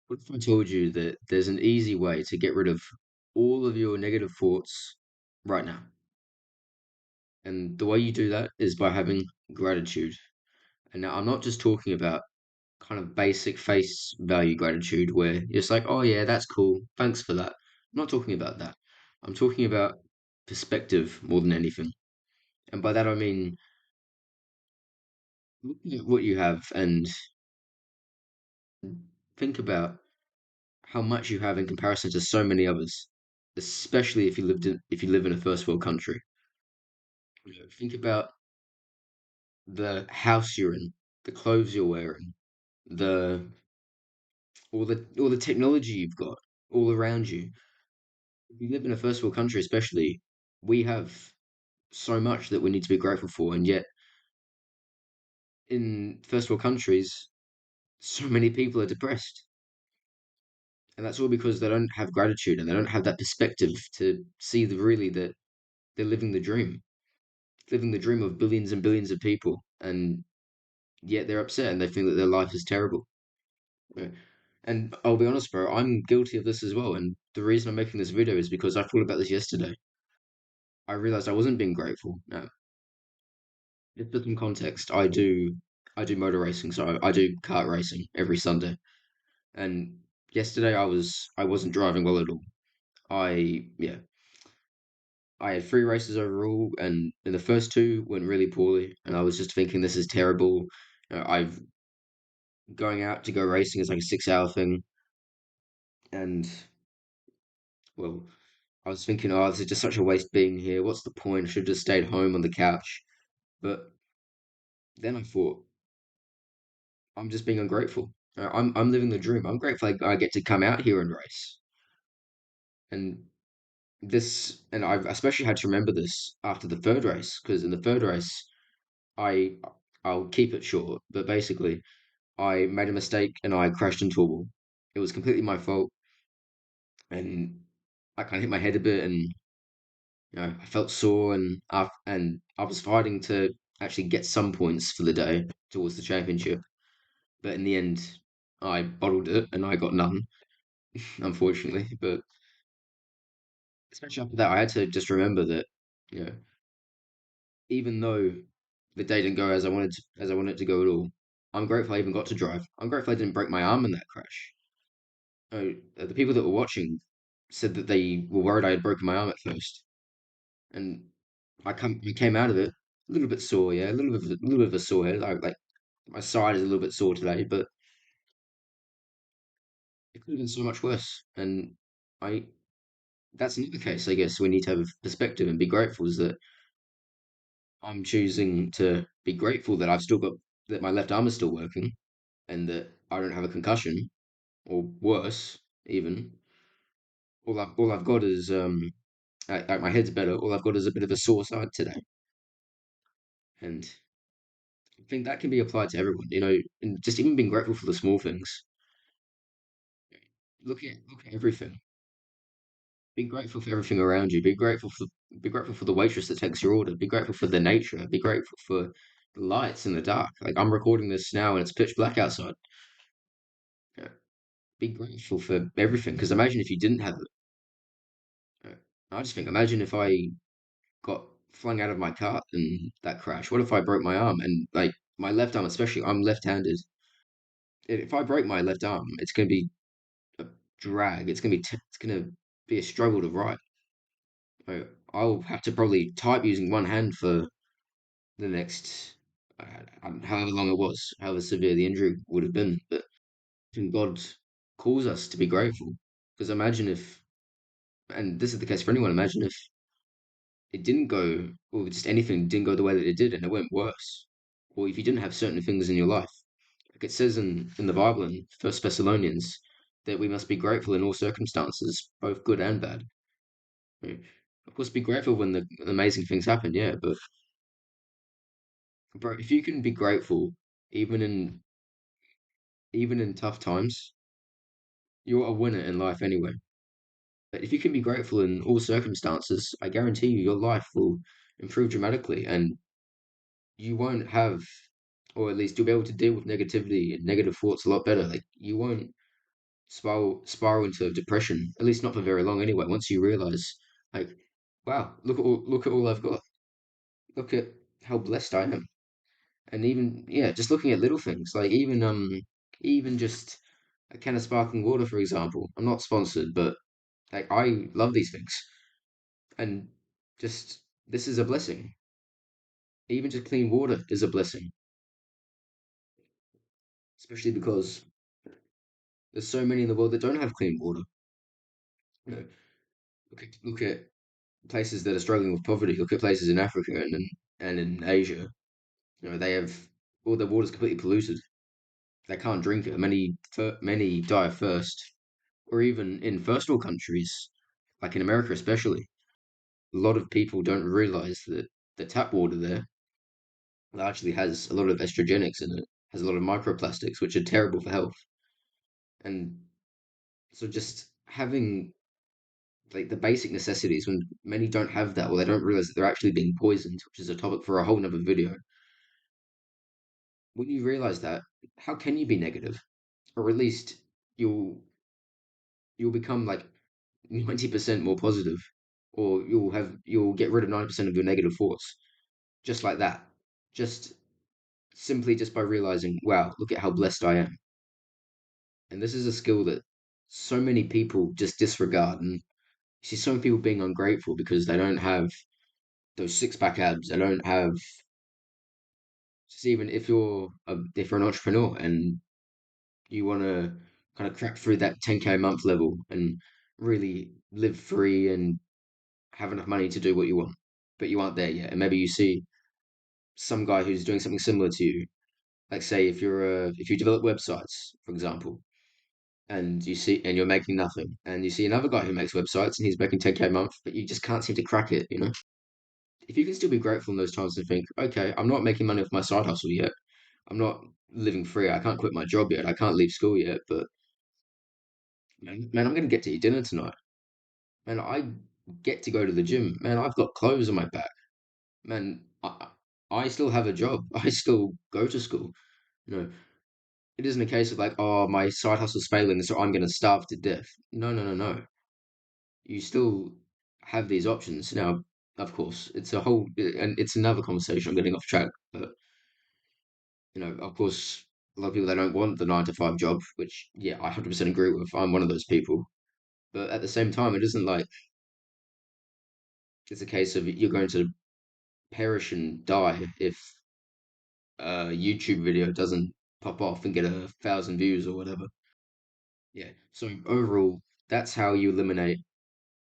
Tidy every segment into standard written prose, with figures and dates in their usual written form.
What if I told you that there's an easy way to get rid of all of your negative thoughts right now? And the way you do that is by having gratitude. And now I'm not just talking about kind of basic face value gratitude where you're just like, oh yeah, that's cool. Thanks for that. I'm not talking about that. I'm talking about perspective more than anything. And by that I mean looking at what you have and think about how much you have in comparison to so many others, especially if you live in a first world country. Think about the house you're in, the clothes you're wearing, the all the technology you've got all around you. If you live in a first world country, especially, we have so much that we need to be grateful for, and yet in first world countries, so many people are depressed, and that's all because they don't have gratitude and they don't have that perspective to see that they're living the dream of billions and billions of people, and yet they're upset and they think that their life is terrible. Yeah. And I'll be honest, bro, I'm guilty of this as well. And the reason I'm making this video is because I thought about this yesterday. I realized I wasn't being grateful. Now, just for some context, I do motor racing, so I do kart racing every Sunday. And yesterday I wasn't driving well at all. Yeah, I had three races overall, and in the first two went really poorly, and I was just thinking this is terrible. I've going out to go racing is like a 6 hour thing, and well, I was thinking, oh, this is just such a waste being here. What's the point? I should have just stayed home on the couch. But then I thought, I'm just being ungrateful. I'm living the dream. I'm grateful I get to come out here and race. And and I've especially had to remember this after the third race, because in the third race, I I'll keep it short, but basically, I made a mistake and I crashed into a wall. It was completely my fault, and I kind of hit my head a bit, and I felt sore, and I was fighting to actually get some points for the day towards the championship. But in the end, I bottled it and I got none, unfortunately. But especially after that, I had to just remember that, you know, even though the day didn't go as I wanted it to go at all, I'm grateful I even got to drive. I'm grateful I didn't break my arm in that crash. The people that were watching said that they were worried I had broken my arm at first, and I came out of it a little bit sore, yeah, a little bit of a sore head. Like my side is a little bit sore today, but it could have been so much worse. And I that's another case, I guess. We need to have perspective and be grateful is that I'm choosing to be grateful that that my left arm is still working and that I don't have a concussion or worse, even. All I've got is my head's better. All I've got is a bit of a sore side today, and I think that can be applied to everyone. And just even being grateful for the small things. Look at everything. Be grateful for everything around you. Be grateful for the waitress that takes your order. Be grateful for the nature. Be grateful for the lights in the dark. Like I'm recording this now and it's pitch black outside. Yeah. Be grateful for everything. Because imagine if you didn't have it. Yeah. I just think, imagine if I got flung out of my car in that crash. What if I broke my arm and like my left arm, especially I'm left-handed. If I break my left arm, it's going to be a drag. It's going to be a struggle to write. I'll have to probably type using one hand for the next, however long it was, however severe the injury would have been. But I think God calls us to be grateful. Because imagine if, and this is the case for anyone, imagine if it didn't go, or just anything didn't go the way that it did and it went worse. Or if you didn't have certain things in your life. Like it says in the Bible in First Thessalonians that we must be grateful in all circumstances, both good and bad. Right? Of course, be grateful when the amazing things happen, yeah, but bro, if you can be grateful even in even in tough times, you're a winner in life anyway. But if you can be grateful in all circumstances, I guarantee you your life will improve dramatically and you won't have, or at least you'll be able to deal with negativity and negative thoughts a lot better. Like you won't. spiral into depression. At least not for very long anyway. Once you realize, like, wow, look at all I've got. Look at how blessed I am. And even yeah, just looking at little things like even just a can of sparkling water, for example. I'm not sponsored, but like I love these things, and just this is a blessing. Even just clean water is a blessing, especially because there's so many in the world that don't have clean water. You know, look at places that are struggling with poverty. Look at places in Africa and in Asia. You know, they have all their water's completely polluted. They can't drink it. Many die of thirst, or even in first world countries, like in America especially, a lot of people don't realize that the tap water there actually has a lot of estrogenics in it, has a lot of microplastics, which are terrible for health. And so just having like the basic necessities when many don't have that or they don't realize that they're actually being poisoned, which is a topic for a whole nother video. When you realize that, how can you be negative? Or at least you'll you'll become like 90% more positive, or you'll get rid of 90% of your negative thoughts just like that. Just simply just by realizing, wow, look at how blessed I am. And this is a skill that so many people just disregard. And you see so many people being ungrateful because they don't have those six pack abs. They don't have just even if you're an entrepreneur and you want to kind of crack through that 10K a month level and really live free and have enough money to do what you want, but you aren't there yet. And maybe you see some guy who's doing something similar to you. Like say if you develop websites, for example, and you're making nothing, and you see another guy who makes websites and he's making 10K a month, but you just can't seem to crack it, you know? If you can still be grateful in those times and think, okay, I'm not making money off my side hustle yet. I'm not living free. I can't quit my job yet. I can't leave school yet, but man, I'm gonna get to eat dinner tonight. Man, I get to go to the gym. Man, I've got clothes on my back. Man, I still have a job. I still go to school. You know, it isn't a case of like, oh, my side hustle's failing, so I'm gonna starve to death. No, no, no, no. You still have these options. Now, of course, and it's another conversation. I'm getting off track, but of course, a lot of people they don't want the 9 to 5 job, which yeah, I 100% agree with. I'm one of those people. But at the same time, it isn't like it's a case of you're going to perish and die if a YouTube video doesn't pop off and get 1,000 views or whatever. Yeah. So overall, that's how you eliminate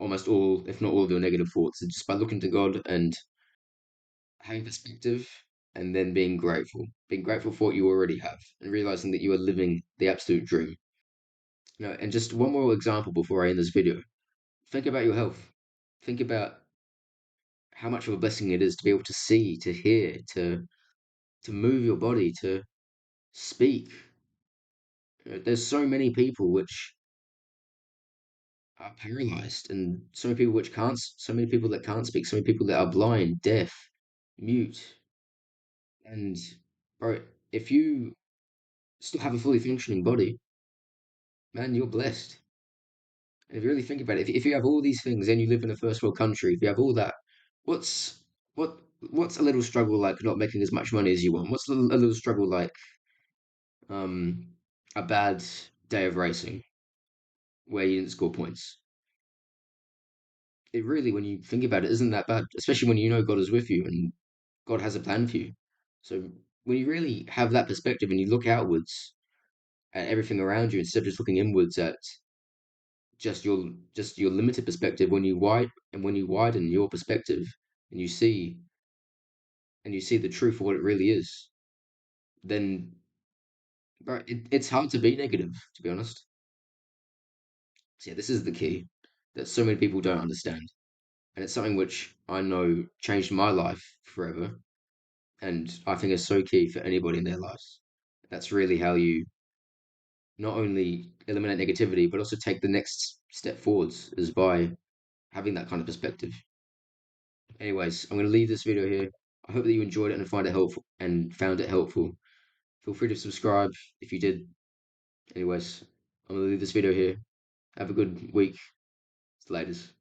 almost all, if not all, of your negative thoughts. It's just by looking to God and having perspective and then being grateful for what you already have and realizing that you are living the absolute dream. And just one more example before I end this video. Think about your health. Think about how much of a blessing it is to be able to see, to hear, to move your body, to speak. There's so many people which are paralyzed and so many people that can't speak, so many people that are blind, deaf, mute. And bro, if you still have a fully functioning body, man, you're blessed. And if you really think about it, if you have all these things and you live in a first world country, if you have all that, what's what what's a little struggle like not making as much money as you want? What's a little struggle like um a bad day of racing where you didn't score points? It really, when you think about it, isn't that bad, especially when you know God is with you and God has a plan for you. So when you really have that perspective and you look outwards at everything around you instead of just looking inwards at just your limited perspective, when you widen your perspective and you see the truth of what it really is, then bro, it's hard to be negative, to be honest. So yeah, this is the key that so many people don't understand. And it's something which I know changed my life forever. And I think is so key for anybody in their lives. That's really how you not only eliminate negativity, but also take the next step forwards is by having that kind of perspective. Anyways, I'm going to leave this video here. I hope that you enjoyed it and found it helpful. Feel free to subscribe if you did. Anyways, I'm gonna leave this video here. Have a good week. Laters.